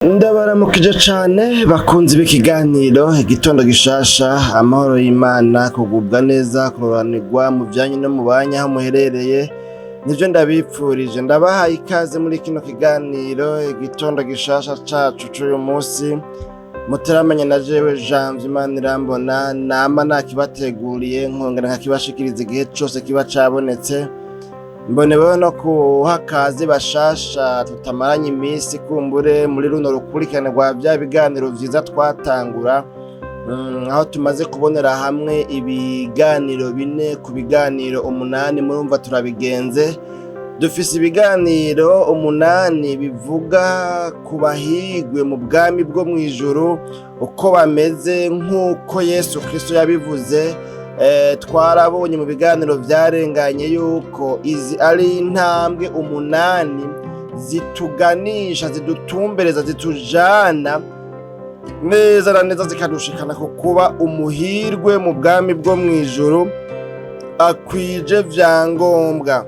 Ndabaramukije cane bakunzi b'ikiganiro igitondo gishasha, amahoro y'Imana, kugubwa neza, kuroranirwa mu vyanyu no mu banyu aho muherereye, nivyo ndabipfurije. Ndabahaye ikaze muri kino kiganiro igitondo gishasha cacu c'uyu musi, muteramanye na jewe Janvier Imanirambona, nama nakibateguriye nkongera nkakibashikiriza igihe cose kiba cabonetse. Mboneweho no kuha akaze bashasha tutamaranye imisi kumbure muri runo rukurikirane rwa vya biganiro vyiza twatangura, aho tumaze kubonera hamwe ibiganiro 4 ku biganiro 8 murumva turabigenze. Dufise ibiganiro 8 bivuga ku bahigwe mu bwami bwo mw'ijuru, uko bameze nk'uko Yesu Kristo yabivuze. Twarabonye mu biganiro vyarenganye yuko izi ari intambwe 8 zituganisha, zidutumbereza, zitujana neza na neza zikadushikana ku kuba umuhirwe mu bwami bwo mw'ijuru akwije vyangombwa.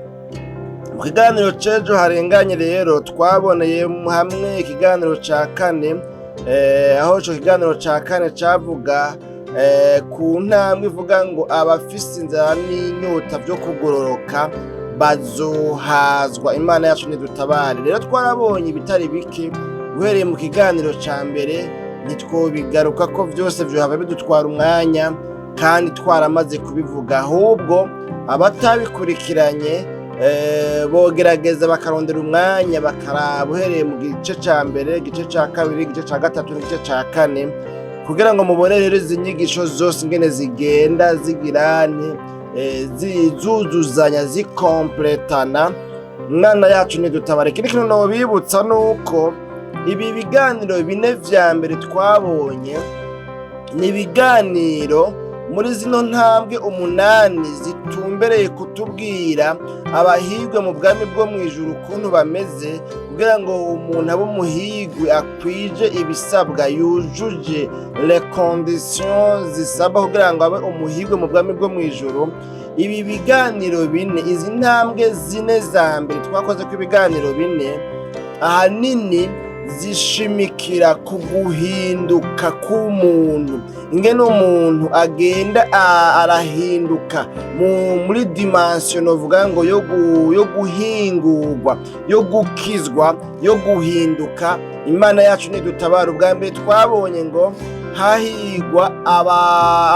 Mu kiganiro c'ejo harenganye rero twaboneye hamwe ikiganiro ca 4, aho ico kiganiro ca 4 cavuga ku ntambwe ivuga ngo abafise inzara n'inyota vyo kugororoka bazohazwa. Imana yacu nidutabare. Rero twarabonye ibitari bike uhereye mu kiganiro ca mbere, ntitwobigaruka ko vyose vyohava bidutwara umwanya kandi twaramaze kubivuga, ahubwo abatabikurikiranye bogerageza bakarondera umwanya bakaraba uhereye mu gice ca mbere, igice ca kabiri, igice ca gatatu n'igice ca 4, kugira ngo mubone rero izi nyigisho zose ingene zigenda zigirane, zizuzuzanya, zikompletana. Imana yacu nidutabare. Ikindi kintu nobibutsa nuko ibi biganiro 4 vya mbere twabonye ni ibiganiro muri zino ntambwe 8 zitumbereye kutubwira abahigwe mu bwami bwo mw'ijuru ukuntu bameze, kugira ngo umuntu abe umuhigwe akwije ibisabwa, yujuje les conditions zisaba kugira ngo abe umuhigwe mu bwami bwo mw'ijuru. Ibi biganiro 4, izi ntambwe 4 za mbere twakoze ku ibiganiro 4 ahanini zishimikira ku guhinduka k'umuntu, ingene umuntu agenda arahinduka muri dimension novuga ngo yo guhingurwa, yo gukizwa, yo guhinduka. Imana yacu nidutabara. Ubwa mbere twabonye ngo hahigwa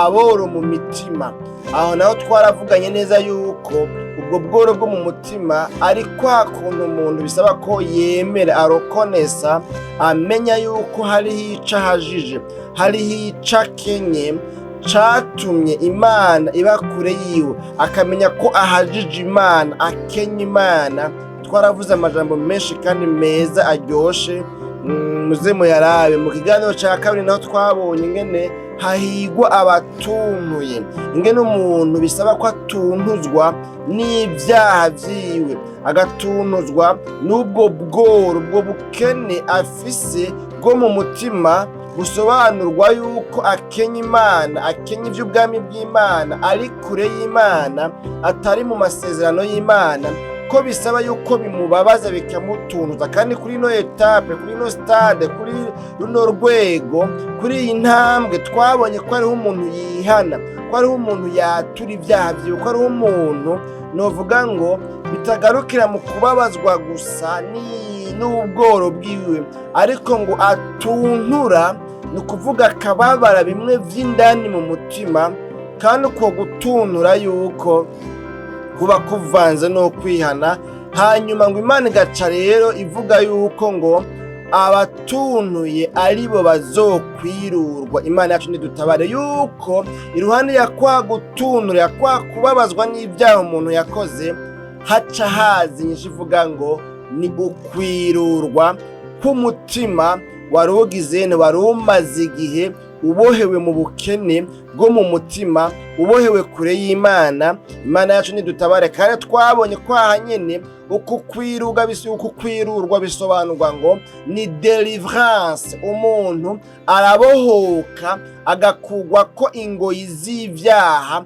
aboro mu mitima, aho naho twaravuganye neza yuko ubwo bworo bwo mu mutima ari kwa kuntu umuntu bisaba ko yemera, arokonesa, amenya yuko hariho ico ahajije, hariho ico akenye catumye Imana iba kure yiwe, akamenya ko ahajije Imana, akenye Imana. Twaravuze amajambo menshi kandi meza aryoshe, muze muyarabe. Mu kiganiro ca kabiri naho twabonye ingene hahigwa abatuntuye, ingene umuntu bisaba ko atuntuzwa n'ivyaha vyiwe, agatuntuzwa n'ubwo bworo, ubwo bukene afise bwo mu mutima, busobanurwa yuko akenya Imana, akenya ivy'ubwami bw'Imana, ari kure y'Imana, atari mu masezerano y'Imana, ko bisaba yuko bimubabaza bikamutuntuza. Kandi kuri ino etape, kuri ino stade, kuri runo rwego, kuri iyi ntambwe twabonye ko hariho umuntu yihana, ko hariho umuntu yatura ivyaha vyiwe, ko hariho umuntu novuga ngo bitagarukira mu kubabazwa gusa n'ubworo bwiwe, ariko ngo atuntura, ni ukuvuga akababara bimwe vy'indani mu mutima. Kandi uko gutuntura yuko kuba kuvanze no kwihana. Hanyuma ngo Imana igaca rero ivuga yuko ngo abatuntuye aribo bazokwirurwa. Imana yacu nidutabare yuko iruhande ya kwa gutuntura, ya kwa kubabazwa n'ivyaha umuntu yakoze, haca haza inyishu ivuga ngo ni ukwirurwa k'umutima wari ugize, wari umaze igihe ubohewe mu bukene bwo mu mutima, ubohewe kure y'Imana. Imana yacu nidutabare. Kandi twabonye ko aha nyene uku kwirurwa bisobanurwa ngo ni deliverance. Umuntu arabohoka agakugwa ko ingoyi z'ivyaha,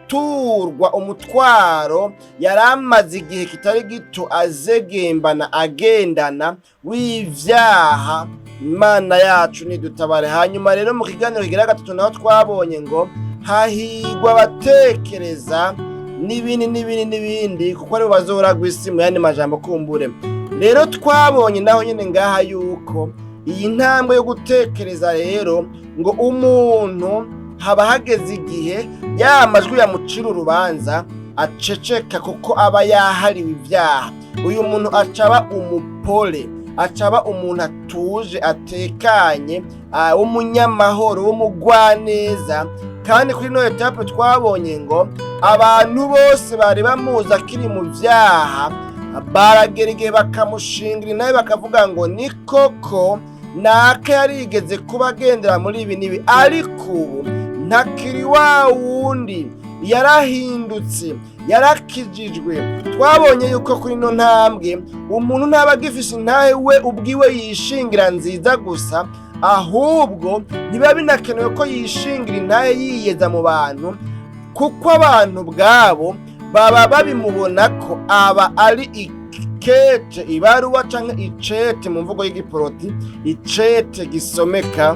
guturwa umutwaro yari amaze igihe kitari gito azegembana agendana w'ivyaha. Imana yacu nidutabare. Hanyuma rero mu kiganiro kigira gatatu naho twabonye ngo hahigwa abatekereza n'ibindi kuko aribo bazoragwa isi mu yandi majambo kumbure. Rero twabonye naho nyene ngaha yuko iyi ntambwe yo gutekereza rero ngo umuntu haba hageze igihe ya majwi yamucira urubanza aceceka kuko aba yahariwe ibyaha. Uyu muntu acaba umupole, acaba umuntu atuje atekanye, umunyamahoro, w'umugwaneza. Kandi kuri no etape twabonye ngo abantu bose bari bamuzi akiri mu byaha baragera igihe bakamushingira nawe bakavuga ngo ni koko naka yarigeze kuba agendera muri ibi n'ibi, ariko ubu ntakiri wa wundi, yarahindutse, yarakijijwe. Twabonye yuko kuri no ntambwe umuntu ntaba agifise intahe we ubwiwe yishingira nziza gusa, ahubwo ntibiba binakenewe ko yishingira intahe yiyeza mu bantu, kuko abantu bwabo baba babimubona ko aba ari ikete, ibaruwa canke icete mu mvugo y'igiporoti, icete gisomeka.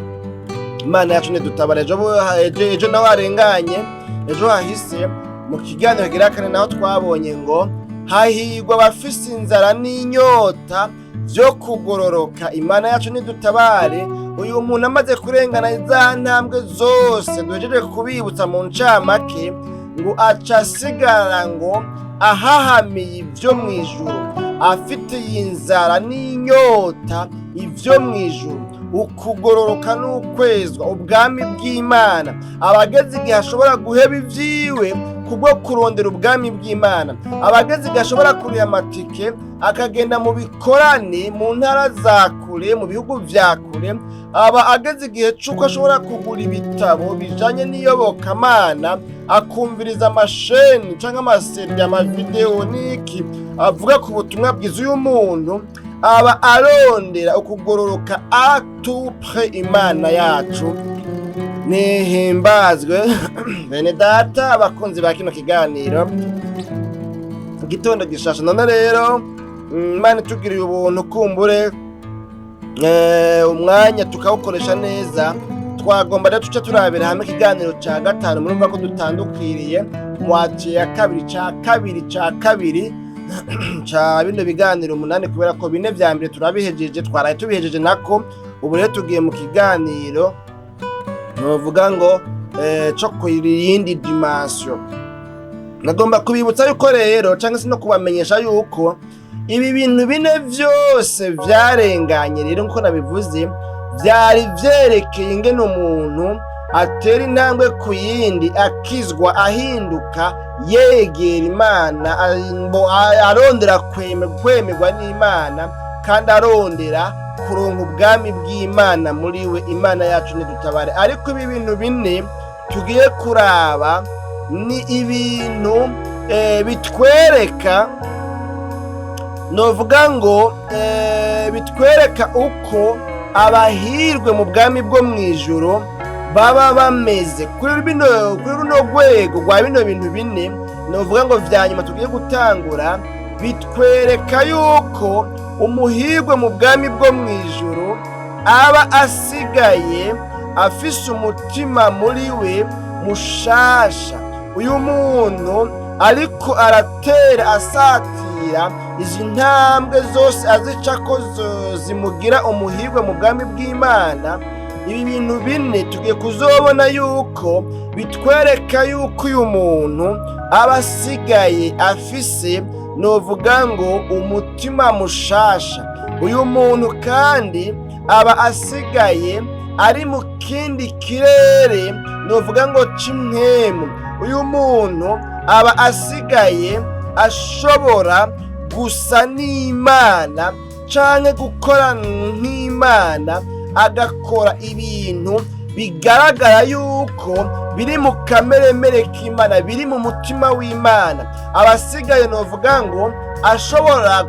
Imana yacu nidutabare. Ejo nawe arenganye, ejo hahise mu kiganiro kigira kane naho twabonye ngo hahigwa abafise inzara n'inyota vyo kugororoka. Imana yacu nidutabare. Uyu muntu amaze kurengana za ntambwe zose duhejeje kubibutsa mu ncamake, ngo aca asigara ngo ahahamiye ivyo mw'ijuru, afite inzara n'inyota ivyo mw'ijuru, ukugororoka n'ukwezwa, ubwami bw'Imana. Abageze igihe ashobora guheba ivyiwe kubwo kurondera ubwami bw'Imana, abageze igihe ashobora kuriha amatike akagenda mu bikorane mu ntara za kure, mu bihugu vya kure. Aba ageze igihe c'uko ashobora kugura ibitabo bijanye n'iyobokamana, akumviriza amasheni canke amaseri, amavideo n'iki avuga ku butumwa bwiza. Uyu muntu aba arondera ukugororoka atupre. Imana yacu nihimbazwe. Bene data abakunzi ba kino kiganiro, igitondo gishasha. None rero Imana itugiriye ubuntu, kumbure umwanya tukawukoresha neza. Twagomba rero tuce turabira hamwe ikiganiro ca gatanu. Murumva ko dutandukiriye mwaciye ya kabiri ca bino biganiro 8, kubera ko 4 vya mbere turabihejeje, twaraye tubihejeje nako. Ubu rero tugiye mu kiganiro novuga ngo co kuyindi dimension. Nagomba kubibutsa yuko rero canke se no kubamenyesha yuko ibi bintu 4 vyose vyarenganye rero nkuko nabivuze, vyari vyerekeye ingene umuntu atera intambwe ku yindi, akizwa, ahinduka, yegera Imana, arondera kwemerwa n'Imana, kandi arondera kuronka ubwami bw'Imana muri we. Imana yacu nidutabare. Ariko ibi bintu 4 tugiye kuraba ni ibintu bitwereka, novuga ngo bitwereka uko abahirwe mu bwami bwo mw'ijuru baba bameze. Kuri runo rwego rwa bino bintu 4 novuga ngo vya nyuma tugiye gutangura, bitwereka yuko umuhirwe mu bwami bwo mw'ijuru aba asigaye afise umutima muri we mushasha. Uyu muntu ariko aratera asatira izi ntambwe zose azica ko zimugira umuhirwe mu bwami bw'Imana. Ibi bintu 4 tugiye kuzobona yuko bitwereka yuko uyu muntu aba asigaye afise, novuga ngo umutima mushasha. Uyu muntu kandi aba asigaye ari mu kindi kirere, novuga ngo c'imwemu. Uyu muntu aba asigaye ashobora gusa n'Imana canke gukora nk'Imana, agakora ibintu bigaragara yuko biri mu kameremere k'Imana, biri mu mutima w'Imana. Abasigaye novuga ngo ashobora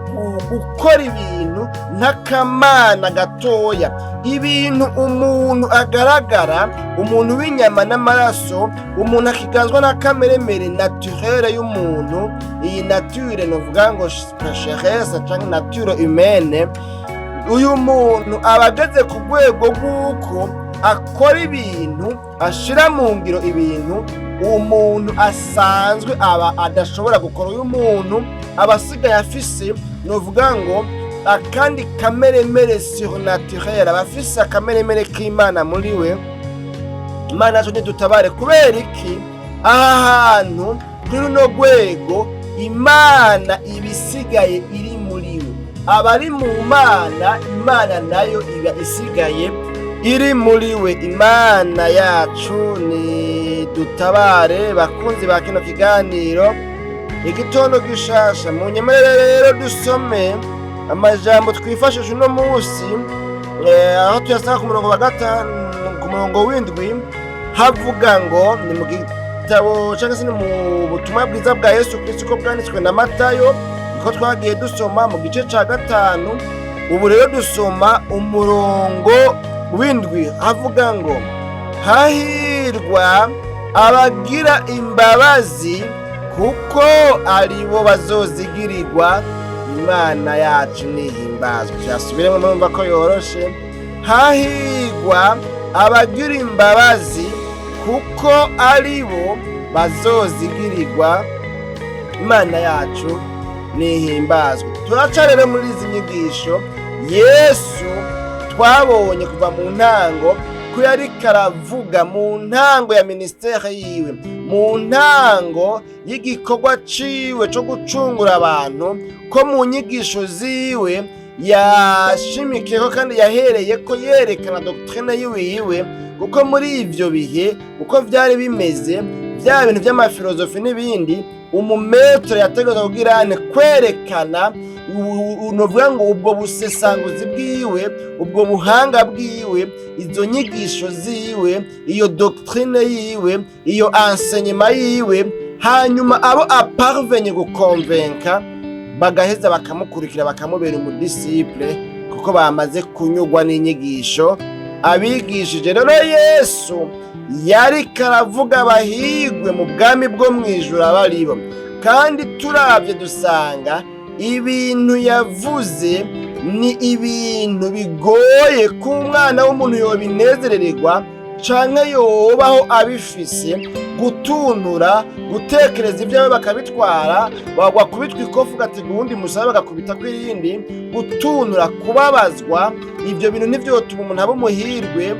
gukora ibintu nk'akamana gatoya, ibintu umuntu agaragara, umuntu w'inyama n'amaraso, umuntu akiganzwa n'akameremere naturere y'umuntu. Iyi nature novuga ngo pécheresse canke nature humaine, uyu muntu aba ageze ku rwego rw'uko akora ibintu, ashira mu ngiro ibintu umuntu asanzwe aba adashobora gukora. Uyu muntu aba asigaye afise novuga ngo akandi kameremere surnaturel, aba afise akameremere k'Imana muri we. Imana yacu nidutabare. Kubera iki? Aha hantu kuri runo rwego Imana ibisigaye iri muri we, abari mu Mana, Imana nayo iba isigaye iri muri we. Imana yacu ni dutabare. Bakunzi ba kino kiganiro igitondo gishasha, mu nyemerere rero dusome amajambo twifashisha uno munsi, aho tuyasanga ku murongo wa 5 ku murongo w'indwi, havuga ngo ni mu gitabo cyangwa se mu butumwa bwiza bwa Yesu Kristo ko bwanditswe na Matayo, niko twagiye dusoma mu gice ca 5. Ubu rero dusoma umurongo w'indwi, havuga ngo hahirwa abagira imbabazi kuko aribo bazozigirirwa. Imana yacu nihimbazwe. Cyasubiremo murumva ko yoroshe. Hahirwa abagira imbabazi kuko aribo bazozigirirwa. Imana yacu nihimbazwe. Turaca rero muri izi nyigisho Yesu twabonye kuva mu ntango ko yari karavuga mu ntango ya ministere yiwe, mu ntango y'igikorwa ciwe cyo gucungura abantu, ko mu nyigisho ziwe yashimikiyeho kandi yahereye ko yerekana doctrine yiwe, kuko muri ivyo bihe uko vyari bimeze, bya bintu by'amafilozofi n'ibindi, umumetro yategerezwa kugira kwerekana unovuga ngo ubwo busesanguzi bwiwe, ubwo buhanga bwiwe, izo nyigisho ziwe, iyo doctrine yiwe, iyo enseignement yiwe, hanyuma abo aparvenye gukonvenka bagaheza bakamukurikira, bakamubera umudisiple, kuko bamaze kunyugwa n'inyigisho abigishije. Rero Yesu yari karavuga abahirwe mu bwami bwo mw'ijuru abaribo, kandi turavye dusanga ibintu yavuze ni ibintu bigoye ko umwana w'umuntu yobinezerererwa canke yobaho abifise, gutunura, gutekereza ibyawe bakabitwara, bagwa kubitwa ikofu gatega uwundi musabe bagakubita kw'irindi, gutunura, kubabazwa. Ivyo bintu ntivyotuma umuntu aba umuhirwe.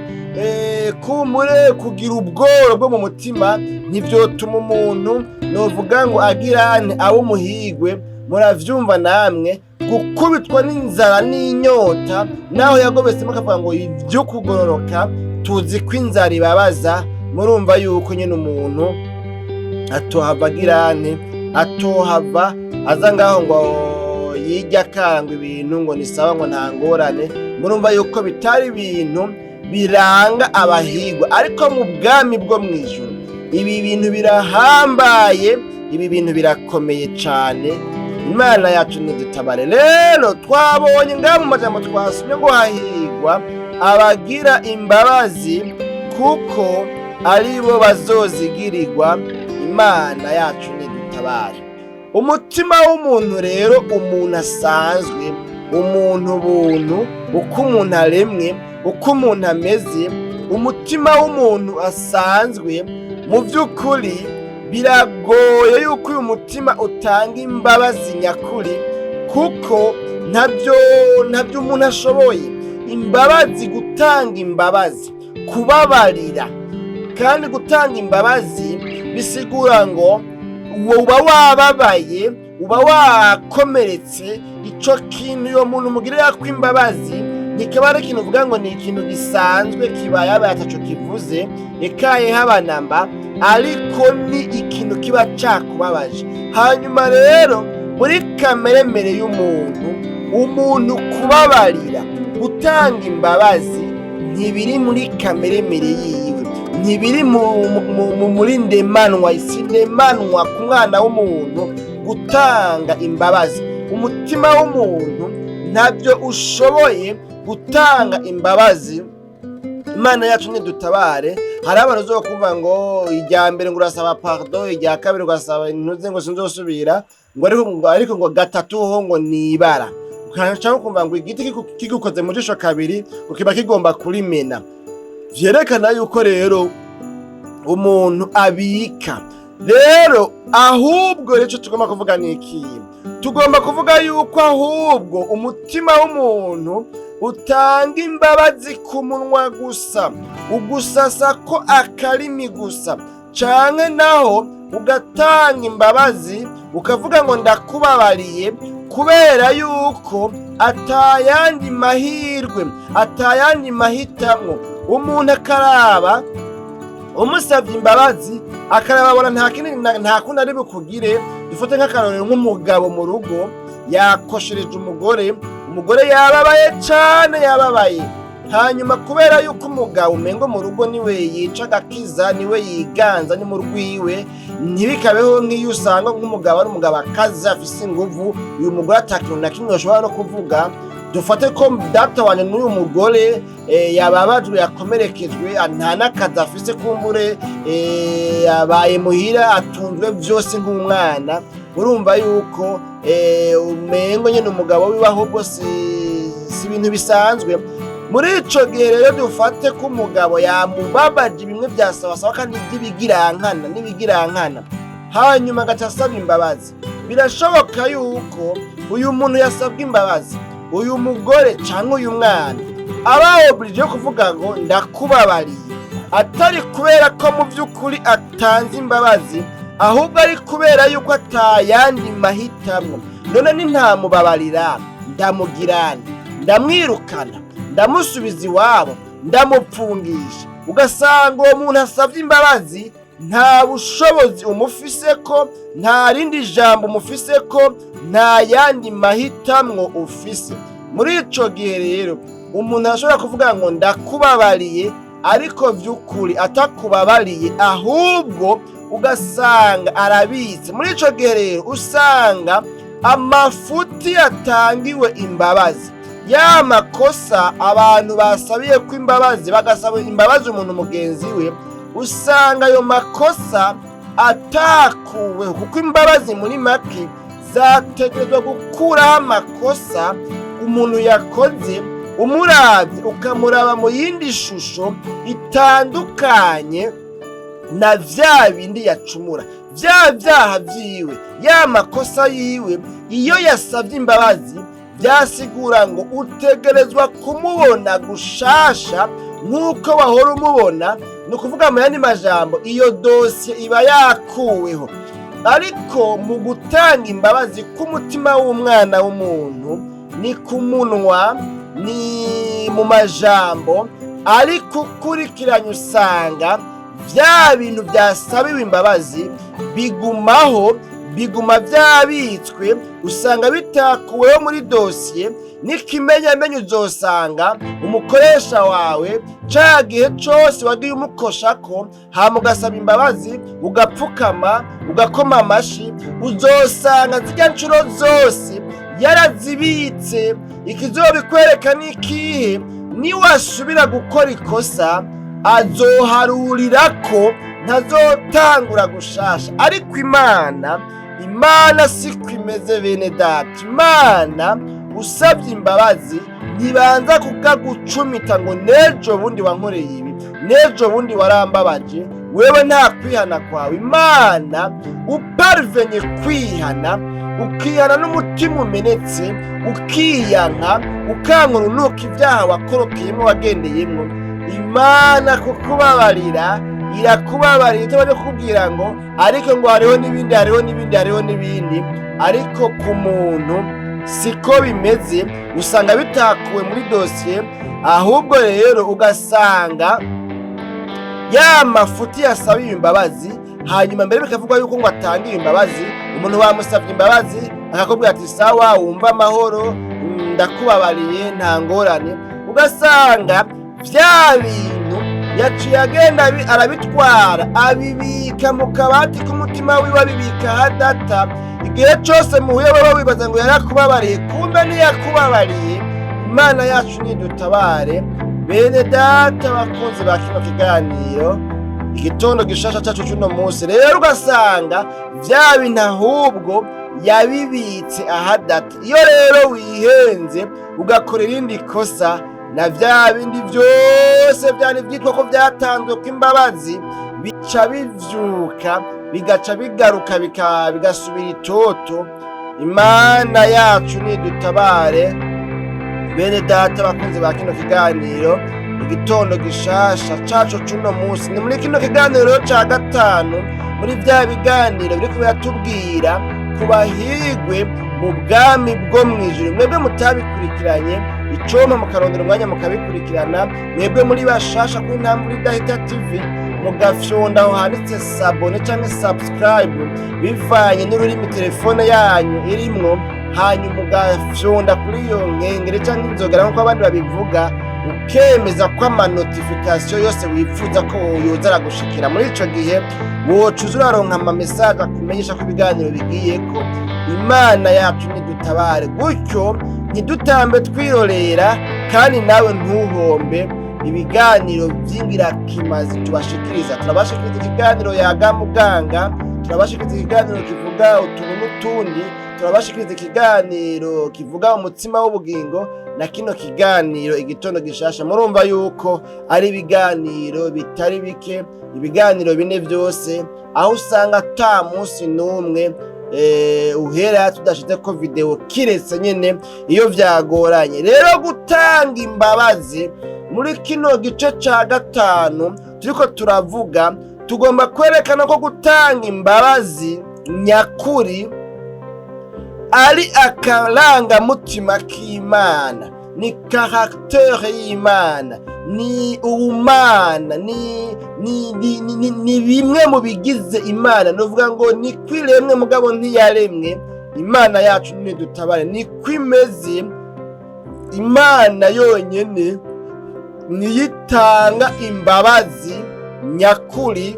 Kumure kugira ubworo bwo mu mutima ntivyotuma umuntu novuga ngo agirane aba umuhirwe. Muravyumva namwe, gukubitwa n'inzara n'inyota, naho yagobetsemo akavuga ngo ivyo kugororoka, tuzi ko inzara ibabaza. Murumva yuko nyine umuntu atohava agirane, atohava aza ngaho ngo yijya akarangwa ibintu ngo ni sawa ngo nta ngorane. Murumva yuko bitari ibintu biranga abahirwa, ariko mu bwami bwo mw'ijuru ibi bintu birahambaye, ibi bintu birakomeye cane. Imana yacu nidutabare. Rero twabonye ngaho mu majambo twasomye ngo hahirwa abagira imbabazi kuko aribo bazozigirirwa. Imana yacu nidutabare. Umutima w'umuntu rero, umuntu asanzwe, umuntu buntu, uko umuntu aremwe, uko umuntu ameze, umutima w'umuntu asanzwe mu by'ukuri biragoye yuko uyu mutima utanga imbabazi nyakuri, kuko ntabyo umuntu ashoboye. Imbabazi, gutanga imbabazi, kubabarira, kandi gutanga imbabazi bisigura ngo uba wababaye, uba wakomeretse. Ico kintu iyo muntu mugirira ko imbabazi ntikaba ari ikintu uvuga ngo ni ikintu gisanzwe kibaye ataco kivuze, ekaye habanamba, ariko ni ikintu kiba cakubabaje. Hanyuma rero muri kameremere y'umuntu, umuntu kubabarira, gutanga imbabazi, ntibiri muri kameremere yiwe, ntibiri muri ndemanwa, si ndemanwa ku mwana w'umuntu gutanga imbabazi. Umutima w'umuntu ntabyo ushoboye gutanga imbabazi. Imana yacu nidutabare. Hari abantu zo kumva ngo irya mbere ngo urasaba pardon, irya kabiri ugasaba intuze ngo sinzosubira, ngo ariko ngo gatatu ho ngo nibara. Ukanashaka kumva ngo igiti kigukoze mu jisho kabiri ngo kiba kigomba kurimena. Vyerekana yuko rero umuntu abika. Rero ahubwo rero tugomba kuvuga niki? Tugomba kuvuga yuko ahubwo umutima w'umuntu utanga imbabazi ku munwa gusa, ugusasa ko akarimi gusa, canke naho ugatanga imbabazi ukavuga ngo ndakubabariye, kubera yuko atayandi mahirwe, atayandi mahitamwo. Umuntu akaraba umusavye imbabazi, akarababona nta kundi ari bukugire. Dufate nk'akarorero nk'umugabo mu rugo yakoshereje umugore yababaye cane, yababaye. Hanyuma kubera yuko umugabo umengo mu rugo niwe yica agakiza, niwe yiganza, ni mu rwiwe, ntibikabeho nk'iyo usanga nk'umugabo ari umugabo akazi afise inguvu, uyu mugore atakintu na kimwe ashobora no kuvuga. Dufate ko data wanje n'uyu mugore yababajwe, yakomerekejwe, nta n'akazi afise, kumbure yabaye muhira, atunzwe vyose nk'umwana. Urumva yuko umengo nyene umugabo wiwe ahubwo si ibintu bisanzwe. Muri ico gihe rero dufate ko umugabo yamubabaje bimwe vya sawasawa kandi n'ibigirankana, hanyuma agaca asaba imbabazi. Birashoboka yuko uyu muntu yasabwe imbabazi, uyu mugore canke uyu mwana aba oblige kuvuga ngo ndakubabariye, atari kubera ko mu vy'ukuri atanze imbabazi, ahubwo ari kubera yuko atayandi mahitamwo. None ni ntamubabarira, ndamugirana, ndamwirukana, ndamusubiza iwabo, ndamupfungisha. Ugasanga uwo muntu asavye imbabazi nta bushobozi umufiseko, nta rindi jambo umufiseko, nta yandi mahitamwo ufise. Muri ico gihe rero umuntu ashobora kuvuga ngo ndakubabariye, ariko vy'ukuri atakubabariye, ahubwo ugasanga arabitse. Muri ico gihe rero usanga amafuti yatangiwe imbabazi, ya makosa abantu basabiye ko imbabazi, bagasaba imbabazi umuntu mugenzi we, usanga ayo makosa atakuweho, kuko imbabazi muri make zategerezwa gukuraho amakosa umuntu yakoze. Umuravye ukamuraba mu yindi shusho itandukanye na vya bindi yacumura, vya vyaha vyiwe, ya makosa yiwe. Iyo yasavye imbabazi byasigura ngo utegerezwa kumubona gushasha nk'uko wahora umubona. Ni ukuvuga mu yandi majambo, iyo dosiye iba yakuweho. Ariko mu gutanga imbabazi k'umutima w'umwana w'umuntu, ni ku munwa, ni mu majambo, ariko ukurikiranye usanga vya bintu byasabiwe imbabazi bigumaho, biguma vyabitswe, usanga bitakuweho muri dosiye. N'ikimenyamenyo uzosanga umukoresha wawe ca gihe cose wagiye umukoshako, hama ugasaba imbabazi, ugapfukama, ugakoma amashi, uzosanga zirya ncuro zose yarazibitse. Ikizobikwereka n'ikihe? Niwasubira gukora ikosa azoharurirako, ntazotangura gushasha. Ariko Imana siko imeze bene data. Imana usabye imbabazi ntibanza kukagucumita ngo nejo bundi wankoreye ibi, nejo bundi warambabaje, wewe nta kwihana kwawe. Imana uparvenye kwihana, ukihana n'umutima umenetse, ukiyanka, ukankura unuka ibyaha wakorokeyemo, wagendeyemo, Imana kukubabarira, irakubabarira. Itabaje kukubwira ngo ariko ngo hariho n'ibindi, hariho n'ibindi, hariho n'ibindi. Ariko ku muntu siko bimeze, usanga bitakuwe muri dosiye. Ahubwo rero ugasanga ya mafuti yasabiye imbabazi, hanyuma mbere bikavuga yuko ngo atangiye imbabazi. Umuntu wamusavye imbabazi akakubwira ati sawa, wumva amahoro, ndakubabariye, nta ngorane. Ugasanga vya bintu yaciye agenda arabitwara abibika mu kabati k'umutima wiwe, abibika hadata. Igihe cyose muhuye baba wibaza ngo yarakubabariye, kumbe ntiyakubabariye. Imana yacu nidutabare. Bene data bakunzi ba kino kiganiro, igitondo gishasha cyacu cy'uno munsi, rero ugasanga vya bintu ahubwo yabibitse ahadata. Iyo rero wihenze ugakora irindi kosa, na vya bindi byose byari byitwa ko byatanzwe ko imbabazi bica bivyuka, bigaca bigaruka, bigasubira itoto. Imana yacu nidutabare. Bene data bakunze ba kino kiganiro, igitondo gishasha cacu c'uno munsi, ni muri kino kiganiro ca gatanu muri vya biganiro biriko biratubwira ku bahirwe mu bwami bwo mw'ijuru. Mwebwe mutabikurikiranye, icoma mukarondera umwanya mukabikurikirana. Mwebwe muri bashasha kuri Ntambwe Idahita TV, mugafyonda aho handitse sabone canke subscribe bivanye n'ururimi telefone yanyu irimwo, hanyuma ugafyonda kuri iyo nkengere canke inzogera nk'uko abandi babivuga, ukemeza ko amanotification yose wifuza ko yoza aragushikira. Muri ico gihe wocuza uraronka amamesaje akumenyesha ko ibiganiro bigiyeko. Imana yacu nidutabare, gutyo ntidutambe twirorera, kandi nawe ntuhombe ibiganiro vy'ingirakimazi tubashikiriza. Turabashikiriza ikiganiro Yaga Muganga, turabashikiriza ikiganiro kivuga utuntu n'utundi, turabashikiriza ikiganiro kivuga umutima w'ubugingo, na kino kiganiro igitondo gishasha. Murumva yuko ari ibiganiro bitari bike, ibiganiro bine byose, aho usanga ata munsi n'umwe uhera tudashize ko video kiretse nyene iyo vyagoranye. Rero gutanga imbabazi muri kino gice ca gatanu turiko turavuga, tugomba kwerekana ko gutanga imbabazi nyakuri ari akarangamutima k'Imana, ni caractère y'Imana, ni ubumana, ni bimwe mu bigize Imana. Nuvuga ngo ni kwiremwe mugabo ntiyaremwe. Imana yacu nidutabare, ni kwimeze. Imana yonyene niyitanga imbabazi nyakuri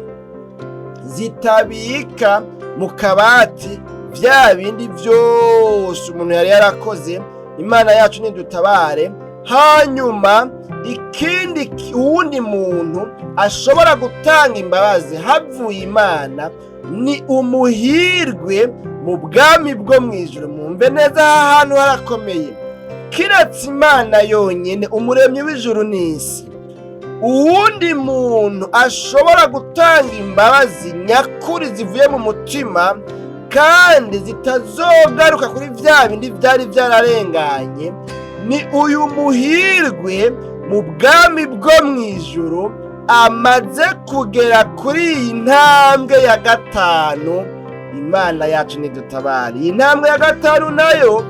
zitabika mu kabati vya bindi vyose umuntu yari yarakoze. Imana yacu nidutabare. Hanyuma ikindi uwundi muntu ashobora gutanga imbabazi havuye Imana ni umuhirwe mu bwami bwo mw'ijuru. Mwumve neza, aha hantu harakomeye. Kiretse Imana yonyene, umuremyi w'ijuru n'isi, uwundi muntu ashobora gutanga imbabazi nyakuri zivuye mu mutima kandi zitazogaruka kuri vya bindi vyari vyararenganye, ni uyu muhirwe mu bwami bwo mw'ijuru amaze kugera kuri iyi ntambwe ya gatanu. Imana yacu nidutabare. Iyi ntambwe ya gatanu nayo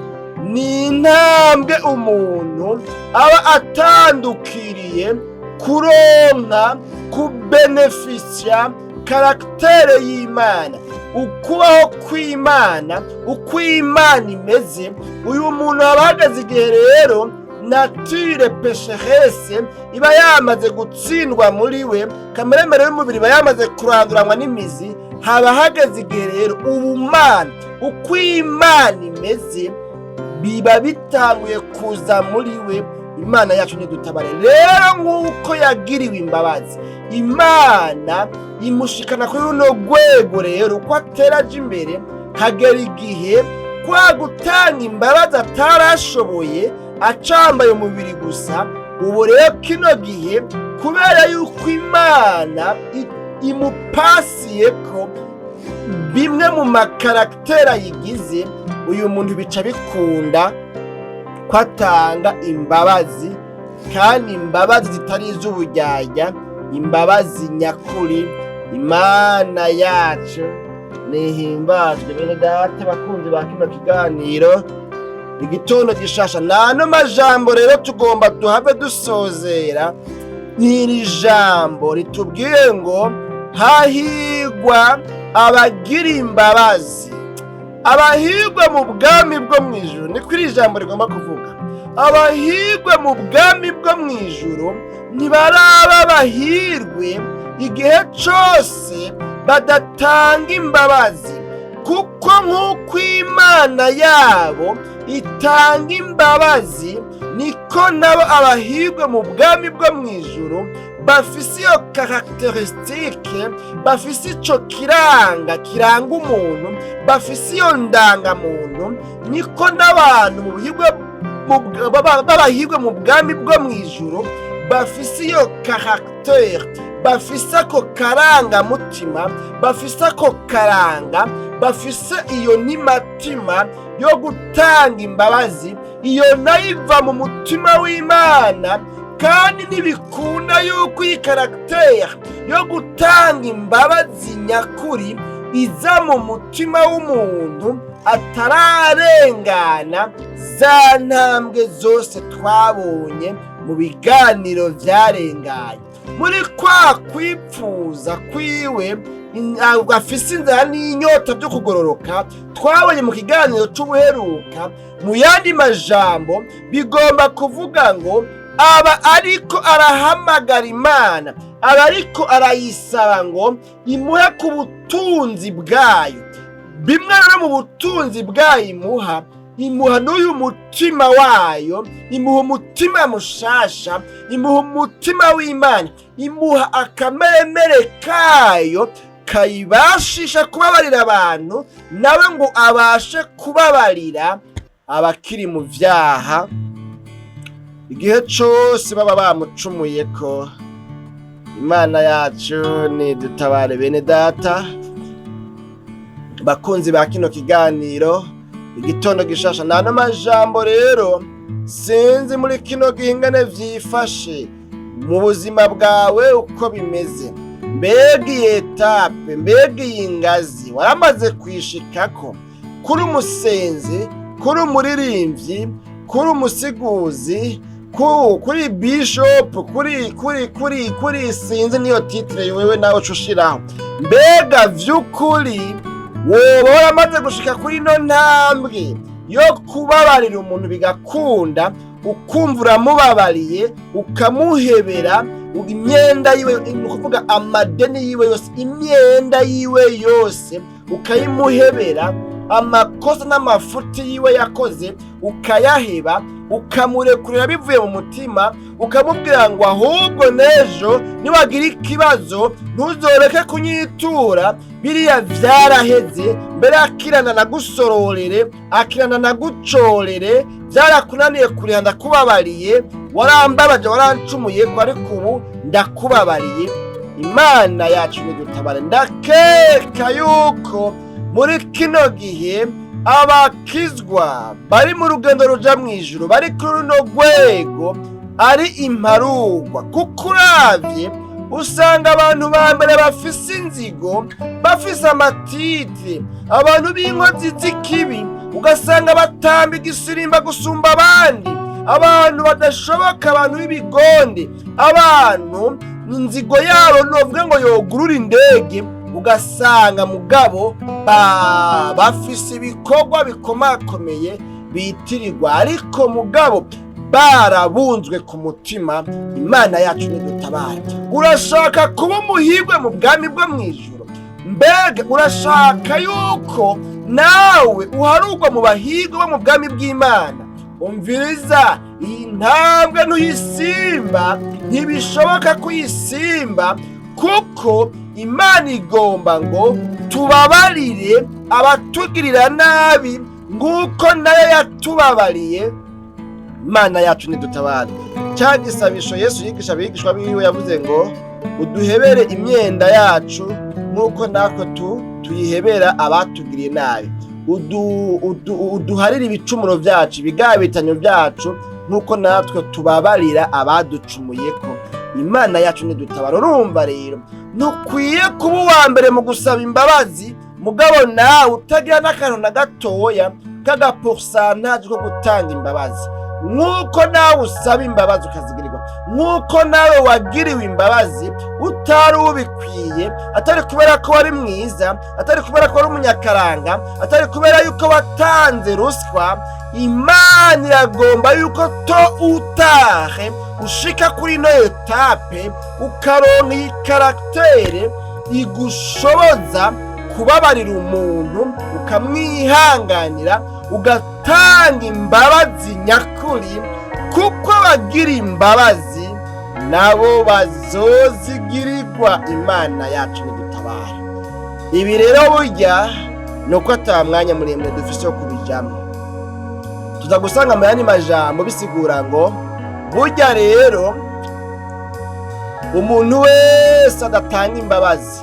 ni intambwe umuntu aba atandukiriye kuronka, kubenefisya karaktere y'Imana, ukubaho kw'Imana, uko Imana imeze. Uyu muntu aba ahagaze igihe rero nature pesherese iba yamaze gutsindwa muri we, kameremere y'umubiri iba yamaze kuranduranwa n'imizi. Haba hageze igihe rero ubumana, uko Imana imeze, biba bitanguye kuza muri we. Imana yacu nidutabare. Rero nk'uko yagiriwe imbabazi, Imana imushikana kuri runo rwego. Rero uko ateraje imbere, hagera igihe kwa gutanga imbabazi atarashoboye, acambaye umubiri gusa. Ubu rero kino gihe, kubera yuko Imana imupasiye ko bimwe mu makaraktera yigize, uyu muntu bica bikunda ko atanga imbabazi, kandi imbabazi zitari iz'uburyarya, imbabazi nyakuri. Imana yacu nihimbazwe. Bene data bakunzi ba kino kiganiro igitondo gishasha, n'ano majambo rero tugomba duhave dusozera. N'iri jambo ritubwiye ngo hahirwa abagira imbabazi, abahirwa mu bwami bwo mw'ijuru. Ni kuri iri jambo rigomba kuvuga. abahirwe mu bwami bwo mu ijuru ntibaraba abahirwe igihe cyose badatanga imbabazi, kuko nk'uko Imana yabo itanga imbabazi niko nabo abahirwe mu bwami bwo mu ijuru bafise iyo caracteristique, bafise ico kiranga umuntu, bafise iyo ndangamuntu, niko n'abantu b'abahirwe mu bwami bwo mu ijuru bafise iyo caractère, bafise ako karangamutima, bafise ako karanga, bafise iyo ntimatima yo gutanga imbabazi. Iyo nayo iva mu mutima w'Imana, kandi ntibikunda yuko iyi caractère yo gutanga imbabazi nyakuri iza mu mutima w'umuntu atararengana za ntambwe zose twabonye mu biganiro vyarenganye. Muri kwa kwipfuza kwiwe afise inzara n'inyota byo kugororoka twabonye mu kiganiro c'ubuheruka, mu yandi majambo bigomba kuvuga ngo aba ariko arahamagara Imana, aba ariko arayisaba ngo imuhe ku butunzi bwayo. Bimwe no mu butunzi bwayo imuha n'uyu mutima wayo, imuha umutima mushasha, imuha umutima w'Imana, imuha akamemere kayo kayibashisha kubabarira abantu, nawe ngo abashe kubabarira abakiri mu vyaha igihe cose baba bamucumuyeko. Imana yacu nidutabare bene data bakunzi ba kino kiganiro igitondo gishasha. Nano majambo rero sinzi muri kino gihingane vyifashe mu buzima bwawe uko bimeze, mbega iyi etape, mbega iyi ngazi waramaze kwishikako, kuri umusenzi, kuri umuririmbyi, kuri umusiguzi, kuri bishop, kuri sinzi niyo titre wewe nawe ushiraho. Mbega vy'ukuri woba waramaze gushika kuri no ntambwe yo kubabarira umuntu bigakunda, ukumva uramubabariye, ukamuhebera imyenda yiwe, ni kuvuga amadeni yiwe yose, imyenda yiwe yose ukayimuhebera, amakosa n'amafuti yiwe yakoze ukayaheba, ukamurekurira bivuye mu mutima, ukamubwira ngo ahubwo nejo niwagira ikibazo ntuzoreke kunyitura, biriya vyaraheze, mbere akirana na gusororere, akirana na gucorere, vyarakunaniye kuriha ndakubabariye, warambabaje warancumuye, ariko ubu ndakubabariye. Imana yacu nidutabare. Ndakeka yuko muri kino gihe abakizwa bari mu rugendo ruja mu ijuru, bari kuri runo rwego ari imparugwa, kuko uravye usanga abantu ba mbere bafise inzigo, bafise amatite, abantu b'inkozi z'ikibi, ugasanga batamba igisirimba gusumba abandi, abantu badashoboka, abantu b'ibigonde, abantu inzigo yabo novuga ngo yogurura indege, ugasanga mugabo bafise ibikorwa bikomakomeye bitirirwa, ariko mugabo barabunzwe ku mutima. Imana yacu nidutabare. Urashaka kuba umuhirwe mu bwami bwo mu ijuru? Mbega urashaka yuko nawe uharugwa mu bahirwe bo mu bwami bw'Imana? Umviriza, iyi ntambwe ntuyisimba, ntibishoboka kuyisimba, kuko Imana igomba ngo tubabarire abatugirira nabi nguko nayo yatubabariye. Imana yacu nidutabare. Cya gisabisho Yesu yigisha abigishwa biwe yavuze ngo uduhebere imyenda yacu nkuko natwe tuyihebera abatugiriye nabi, uduharire ibicumuro byacu, ibigabitanyo byacu nkuko natwe tubabarira abaducumuyeko. Imana yacu nidutabara. Urumva rero ntukwiye kuba uwa mbere mu gusaba imbabazi, mugabo nawe utagira n'akantu na gatoya k'agaporsantaje ko gutanga imbabazi, nk'uko nawe usaba imbabazi ukazigirirwa. nk'uko nawe wagiriwe imbabazi utari ubikwiye, atari kubera ko wari mwiza, atari kubera ko wari umunyakaranga, atari kubera yuko watanze ruswa. Imana iragomba yuko utahe ushika kuri ino etape ukaronka iyi karagitere igushoboza kubabarira umuntu, ukamwihanganira, ugatanga imbabazi nyakuri, kuko abagira imbabazi nabo bazozigirirwa. Imana yacu nidutabare. Ibi rero burya ni uko ata mwanya muremure dufise wo kubijamwo. Tuza gusanga mu yandi majambo bisigura ngo burya rero umuntu wese adatanga imbabazi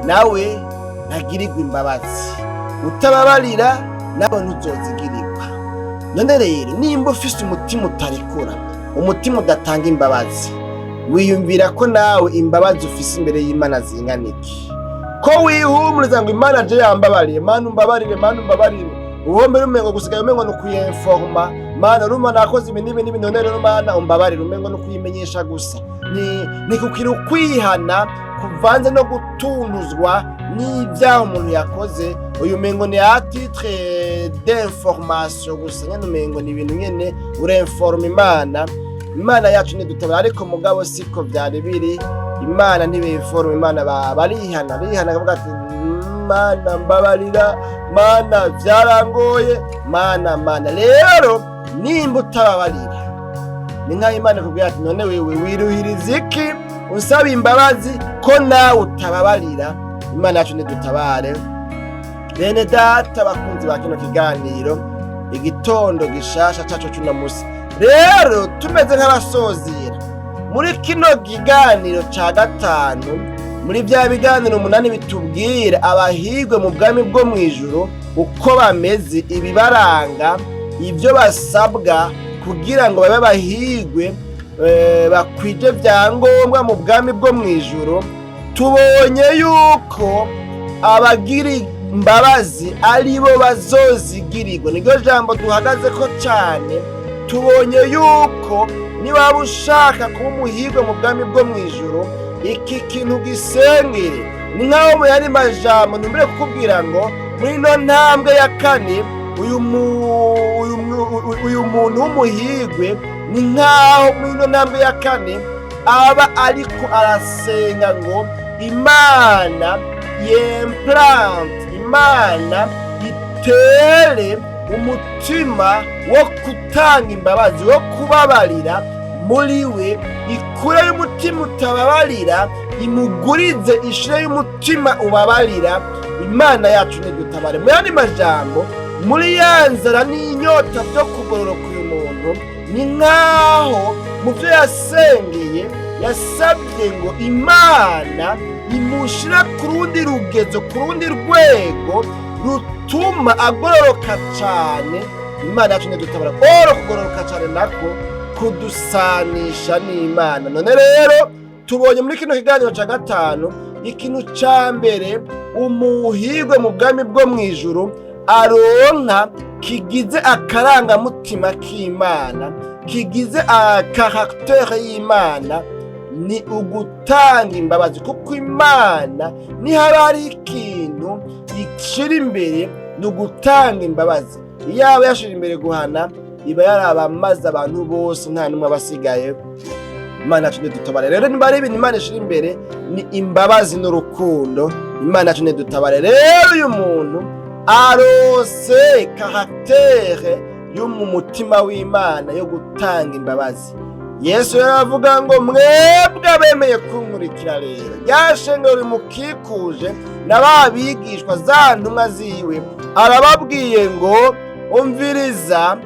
nawe ntagirirwa imbabazi, utababarira nawe ntuzozigirirwa. None rero nimba ufise umutima utarekura, umutima udatanga imbabazi, wiyumvira ko nawe imbabazi ufise imbere y'Imana zingana iki? Ko wihumuriza ngo Imana je yambabariye, Mana umbabarire, Mana umbabarire, uhombe rumengo gusigaye umengo nukuyenforma, Mana ruma nakoze ibi n'ibi none rero Mana umbabarire, umengo nukuyimenyesha gusa. Ni kukira ukwihana kuvanze no gutunuzwa n'ibyaha umuntu yakoze. Uyu mengo ni a titre d'information gusa, nyene umengo ni ibintu nyene urenforma Imana. Imana yacu nidutabara, ariko mugabo siko vyari biri. Imana ntibeforma, Imana barihana kavuga ati Mana mbabarira, Mana vyarangoye, Mana. Rero nimba utababarira, ni nka Imana kubwira ati none wewe wiruhiriza iki usaba imbabazi ko nawe utababarira? Imana yacu nidutabare. Bene data bakunzi ba kino kiganiro, igitondo gishasha cacu cy'uno musi, rero tumeze nk'abasozera muri kino kiganiro ca gatanu, muri bya biganiro 8 bitubwira abahirwe mu bwami bwo mw'ijuru uko bameze, ibibaranga, ibyo basabwa kugira ngo babe bahirwe, bakwije vyangombwa mu bwami bwo mw'ijuru. Tubonye yuko abagira imbabazi aribo bazozigirirwa, niryo jambo duhagaze ko cyane. Tubonye yuko niba ushaka kuba umuhirwe mu bwami bwo mw'ijuru, iki kintu gisengere. Ni nkaho mu yandi majambo ntumbere kukubwira ngo muri no ntambwe ya kane uyu muntu w'umuhirwe, ni nkaho muri no ntambwe ya kane aba ariko arasenga ngo Imana yemplante, Imana itere umutima wo gutanga imbabazi, wo kubabarira muri we, ikure y'umutima utababarira imugurize ishire y'umutima ubabarira. Imana yacu nidutabare. Mu yandi majambo, muri ya nzara n'inyota byo kugororoka uyu muntu, ni nkaho mu byo yasengeye yasabye ngo Imana imushira ku rundi rugezo, ku rundi rwego rutuma agororoka cyane. Imana yacu nidutabara. Kugororoka cyane nako kudusanisha n'Imana. None rero tubonye muri kino kiganiro ca gatanu, ikintu ca mbere umuhirwe mu bwami bwo mw'ijuru aronka kigize akarangamutima k'Imana, kigize caractère y'Imana, ni ugutanga imbabazi. Kuko Imana nihaba hari ikintu ikiri imbere, ni ugutanga imbabazi. Iyaba yashira imbere guhana, iba yarabamaze abantu bose nta numwe abasigaye. Imana yacu nidutabare. Rero niba ari ibintu Imana ishira imbere ni imbabazi n'urukundo. Imana yacu nidutabare. Rero uyu muntu arose caractère yo mu mutima w'Imana yo gutanga imbabazi. Yesu yaravuga ngo mwebwe abemeye kunkurikira rero, ryashengero rimukikuje n'ababigishwa za ntumwa ziwe, arababwiye ngo umviriza,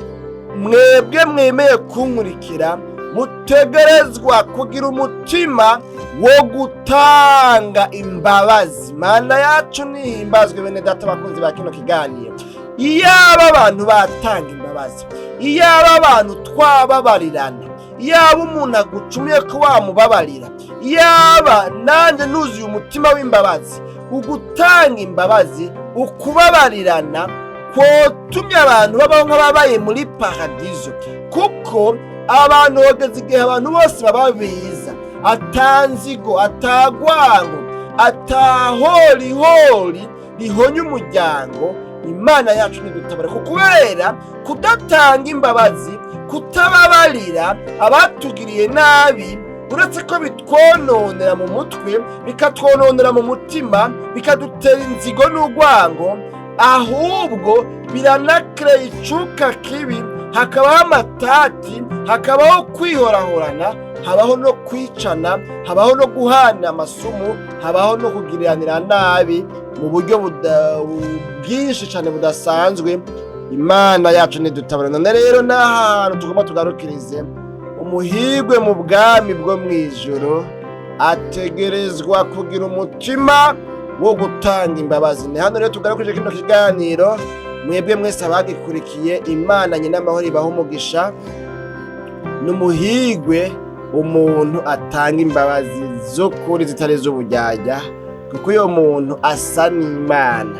mwebwe mwemeye kunkurikira mutegerezwa kugira umutima wo gutanga imbabazi. Mana yacu nihimbazwe. Bene data bakunzi ba kino kiganiro, iyaba abantu batanga imbabazi, iyaba abantu twababarirana, iyaba umuntu agucumuye ko wamubabarira, iyaba nanje nuzuye umutima w'imbabazi, ugutanga imbabazi, ukubabarirana kwotumye abantu babaho nk'ababaye muri paradizo. Kuko abantu bageze igihe abantu bose baba biza, atanzigo, atagwango, atahorihori rihonye umuryango. Imana yacu nidutabare, kubera kudatanga imbabazi, kutababarira abatugiriye nabi, uretse ko bitwononera mu mutwe, bikatwononera mu mutima, bikadutera inzigo n'urwango, ahubwo biranakira icuka kibi, hakabaho amatati, hakabaho kwihorahorana, habaho no kwicana, habaho no guhana amasumu, habaho no kugiriranira nabi mu buryo bwinshi cyane budasanzwe. Imana yacu nidutabare. None rero n'ahantu tugomba tugarukirize, umuhirwe mu bwami bwo mw'ijuru ategerezwa kugira umutima wo gutanga imbabazi. Ni hano rero tugarukije kino kiganiro. Mwebwe mwese abagikurikiye, Imana nyina amahoro ibaha umugisha. N'umuhirwe umuntu atanga imbabazi z'ukuri zitari z'ubujyajya, kuko uyo muntu asa n'Imana,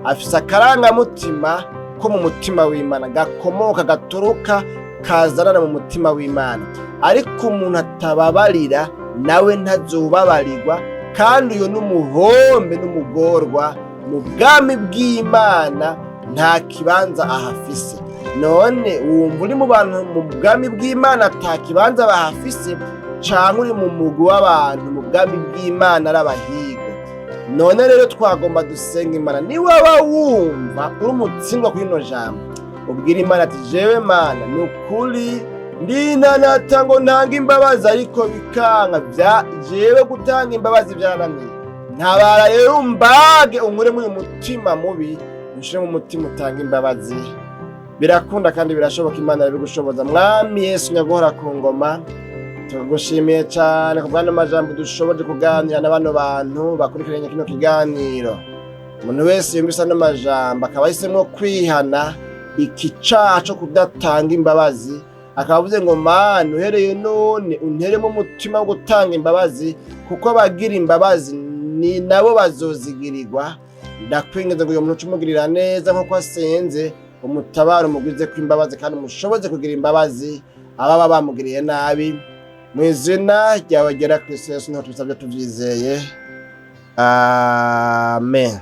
afise akarangamutima ko mu mutima w'Imana, gakomoka gaturuka kazanana mu mutima w'Imana. Ariko umuntu atababarira nawe ntazobabarirwa, kandi uyo n'umuhombe n'umugorwa mu bwami bw'Imana, nta kibanza ahafise. None wumva uri mu bantu mu bwami bw'Imana ata kibanza bahafise, canke uri mu mugwi w'abantu mu bwami bw'Imana ari abahirwe? None rero twagomba dusenga Imana. Niwaba wumva uri umutsindwa kuri ino jambo, ubwira Imana ati jewe Mana nukuri ndinanata ngo ntanga imbabazi, ariko bikanka jewe gutanga imbabazi byarananiye. Ntabara rero umbage, unkure muri umutima mubi, ushire mu mutima utanga imbabazi. Birakunda kandi birashoboka, Imana irabigushoboza. Mwami Yesu nyaguhora ku ngoma, tugushimiye cyane ku bw'ano majambo dushoboje kuganira na bano bantu bakurikiranye kino kiganiro. Umuntu wese yumvise ano majambo akaba yahisemo kwihana iki caha co kudatanga imbabazi, akaba avuze ngo Mana uhereye none unteremo umutima wo gutanga imbabazi, kuko abagira imbabazi ni nabo bazozigirirwa. Ndakwinginze ngo uyo muntu umugirira neza nk'uko asenze, umutabaro umugwize kw'imbabazi, kandi umushoboze kugira imbabazi ababa bamugiriye nabi. Mu izina ryawe ryera Kristo Yesu niho tubisabye tuvyizeye, amen.